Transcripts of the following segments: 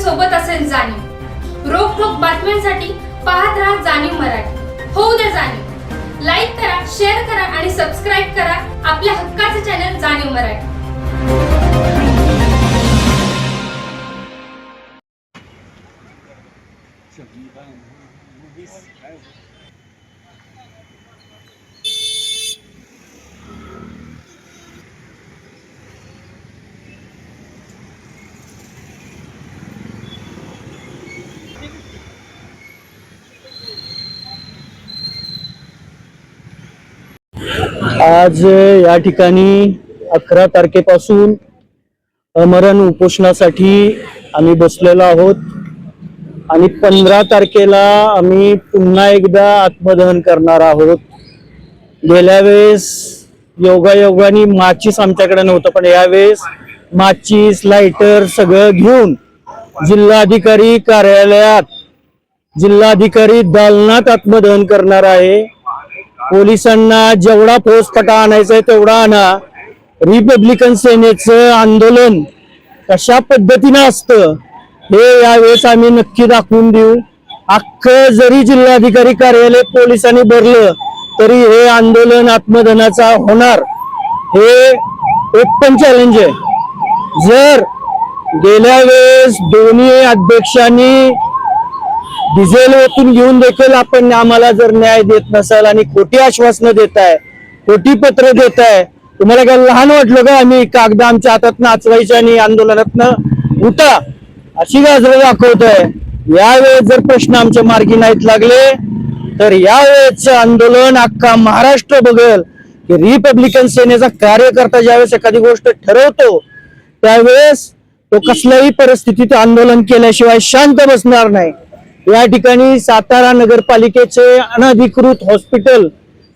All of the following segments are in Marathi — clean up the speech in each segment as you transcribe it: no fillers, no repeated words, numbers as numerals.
सोबत असेल जाणीव। रोखोक बातम्यांसाठी पाहत राहा जाणीव मराठी। होऊ द्या जाणीव। लाईक करा, शेअर करा आणि सबस्क्राईब करा आपल्या हक्काचे चॅनल जाणीव मराठी। आज या ठिकाणी 11 तारखेपासून अमरण उपोषणासाठी आम्ही बसलेलो आहोत आणि 15 तारखेला आम्ही पुन्हा एकदा आत्मदहन करणार आहोत। गेल्या वेळेस योगायोगाने माचीस आमच्याकडे नव्हतं, पण यावेळेस माचीस लाइटर सगळं घेऊन जिल्हाधिकारी कार्यालयात, जिल्हाधिकारी दालनात आत्मदहन करणार आहे। पोलिसांना जेवढा फौजफाटा आणायचा आहे तेवढा आणा। रिपब्लिकन सेनेचं आंदोलन कशा पद्धतीने असतं हे यावेळेस आम्ही नक्की दाखवून देऊ। अख्खं जरी जिल्हाधिकारी कार्यालय पोलिसांनी भरलं तरी हे आंदोलन आत्मदहनाचा होणार, हे ओपन चॅलेंज आहे। जर गेल्या वेळेस दोन्ही अध्यक्षांनी डिझेल ओतून घेऊन देखील आपण आम्हाला जर न्याय देत नसाल आणि खोटी आश्वासनं देताय, खोटी पत्र देताय, तुम्हाला काय लहान वाटलं का आम्ही कागद आमच्या हातात नाचवायच्या आणि आंदोलनातनं उठा अशी गाजरं दाखवतोय? यावेळेस जर प्रश्न आमच्या मार्गी नाहीत लागले तर यावेळेसचं आंदोलन अख्खा महाराष्ट्र बघेल की रिपब्लिकन सेनेचा कार्यकर्ता ज्यावेळेस एखादी गोष्ट ठरवतो त्यावेळेस तो कसल्याही परिस्थितीत आंदोलन केल्याशिवाय शांत बसणार नाही। या ठिकाणी सातारा नगरपालिकेचे अनधिकृत हॉस्पिटल,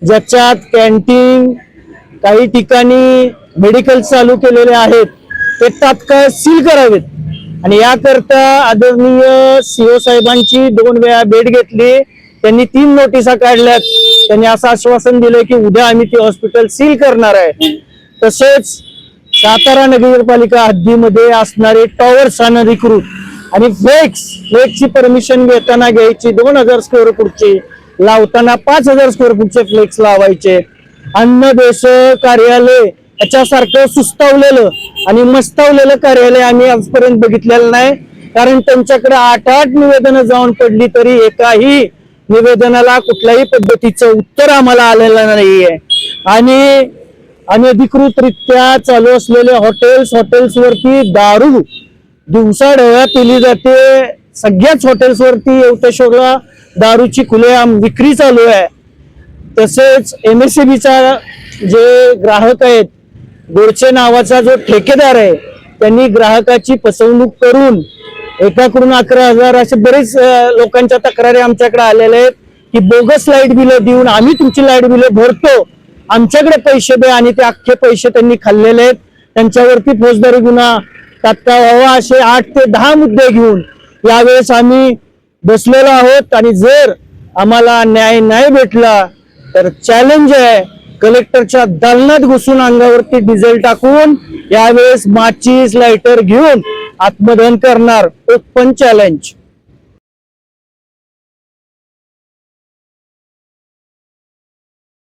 ज्याच्यात कॅन्टीन, काही ठिकाणी मेडिकल चालू केलेले आहेत, ते तात्काळ सील करावेत। आणि याकरता आदरणीय सीओ साहेबांची 2 वेळा भेट घेतली, त्यांनी 3 नोटिसा काढल्यात। त्यांनी असं आश्वासन दिलं की उद्या आम्ही ते हॉस्पिटल सील करणार आहे। तसेच सातारा नगरपालिका हद्दीमध्ये असणारे टॉवर्स अनधिकृत आणि फ्लेक्सची परमिशन घेताना घ्यायची 2000 स्क्वेअर फूटची, लावताना 5000 स्क्वेअर फूटचे फ्लेक्स लावायचे। अन्न देश कार्यालय याच्यासारखं सुस्तावलेलं आणि मस्तावलेलं कार्यालय आम्ही आजपर्यंत बघितलेलं नाही, कारण त्यांच्याकडे 8 निवेदनं जाऊन पडली तरी एकाही निवेदनाला कुठल्याही पद्धतीचं उत्तर आम्हाला आलेलं नाहीये। आणि अनधिकृतरित्या चालू असलेले हॉटेल्सवरती दारू दिवसाढवळ्या पिली जाते। सगळ्याच हॉटेल्सवरती येवतेश्वरला दारूची खुलेआम विक्री चालू आहे। तसेच MSCBचा जे ग्राहक आहेत, गोडचे नावाचा जो ठेकेदार आहे, त्यांनी ग्राहकाची फसवणूक करून एकाकडून 11,000 असे बरेच लोकांच्या तक्रारी आमच्याकडे आलेल्या आहेत की बोगस लाईट बिलं देऊन आम्ही तुमची लाईट बिलं भरतो, आमच्याकडे पैसे द्या, आणि ते अख्खे पैसे त्यांनी खाल्लेले आहेत। त्यांच्यावरती फौजदारी गुन्हा तात्काळ व्हावा असे 8 ते 10 मुद्दे घेऊन यावेळेस आम्ही बसलेलो आहोत। आणि जर आम्हाला न्याय नाही भेटला तर चॅलेंज आहे, कलेक्टरच्या दालनात घुसून अंगावरती डिझेल टाकून यावेळेस माचीस लाइटर घेऊन आत्मदहन करणार। Open challenge.